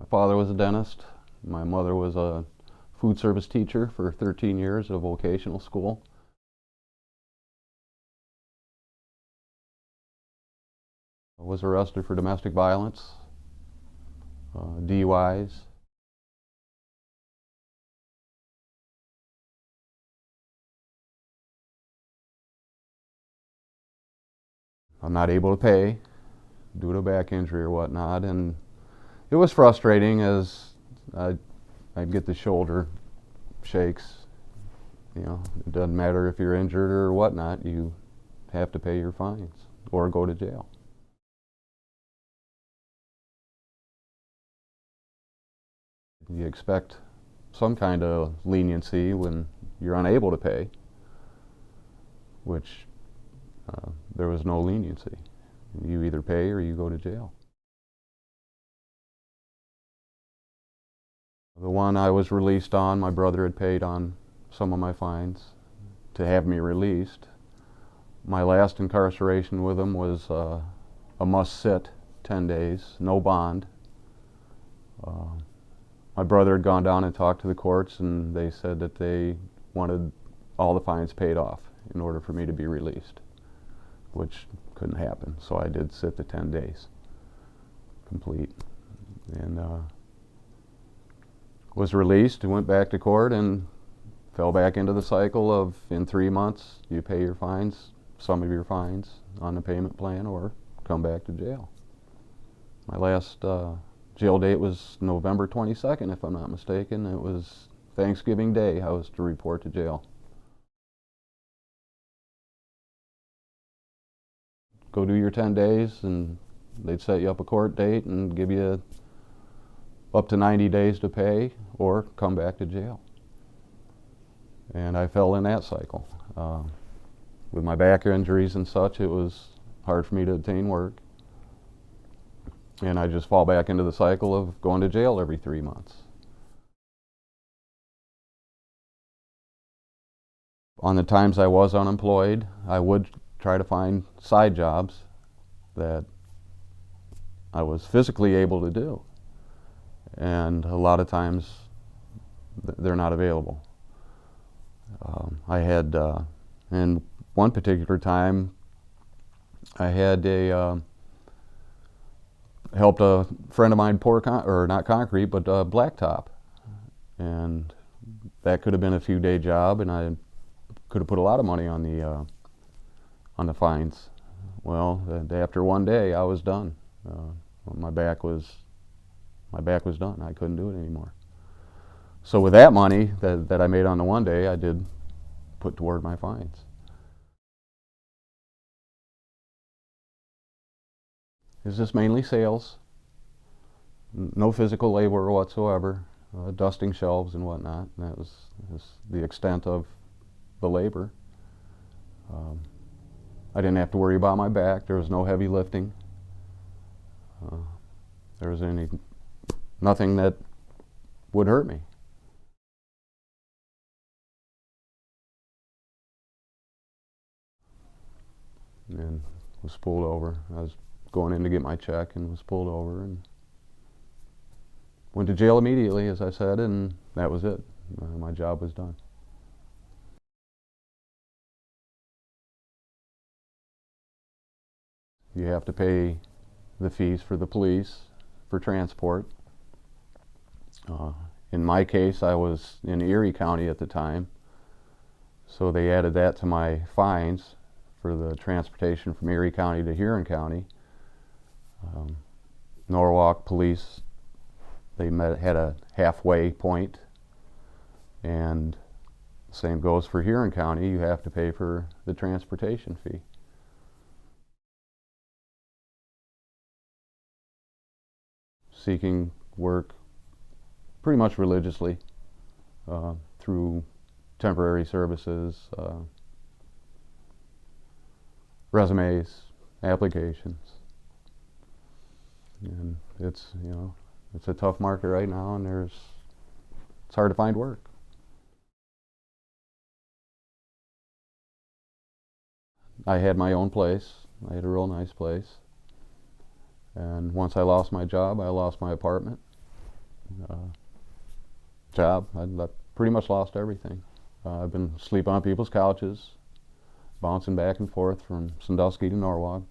My father was a dentist. My mother was a food service teacher for 13 years at a vocational school. I was arrested for domestic violence, DUIs. I'm not able to pay due to back injury or whatnot, and it was frustrating as I'd get the shoulder shakes. You know, it doesn't matter if you're injured or whatnot, you have to pay your fines or go to jail. You expect some kind of leniency when you're unable to pay, which there was no leniency. You either pay or you go to jail. The one I was released on, my brother had paid on some of my fines to have me released. My last incarceration with him was a must-sit 10 days, no bond. My brother had gone down and talked to the courts, and they said that they wanted all the fines paid off in order for me to be released, which couldn't happen. So I did sit the 10 days complete, and was released and went back to court and fell back into the cycle of, in 3 months you pay your fines, some of your fines on the payment plan, or come back to jail. My last jail date was November 22nd, if I'm not mistaken. It was Thanksgiving Day I was to report to jail. Go do your 10 days and they'd set you up a court date and give you up to 90 days to pay or come back to jail. And I fell in that cycle. With my back injuries and such, it was hard for me to obtain work. And I just fall back into the cycle of going to jail every 3 months. On the times I was unemployed, I would try to find side jobs that I was physically able to do. And a lot of times they're not available. I had, in one particular time, I had helped a friend of mine pour not concrete, but blacktop, and that could have been a few-day job, and I could have put a lot of money on the fines. Well, after one day, I was done. My back was done. I couldn't do it anymore. So with that money that I made on the one day, I did put toward my fines. It's just mainly sales, no physical labor whatsoever, dusting shelves and whatnot. And that was the extent of the labor. I didn't have to worry about my back. There was no heavy lifting. There was nothing that would hurt me. And was pulled over. I was going in to get my check and was pulled over and went to jail immediately, as I said, and that was it. My job was done. You have to pay the fees for the police for transport. In my case, I was in Erie County at the time, so they added that to my fines for the transportation from Erie County to Huron County. Norwalk police, they had a halfway point, and the same goes for Huron County. You have to pay for the transportation fee. Seeking work pretty much religiously through temporary services, resumes, applications. And it's a tough market right now, and it's hard to find work. I had my own place. I had a real nice place. And once I lost my job, I lost my apartment. job. I pretty much lost everything. I've been sleeping on people's couches, bouncing back and forth from Sandusky to Norwalk.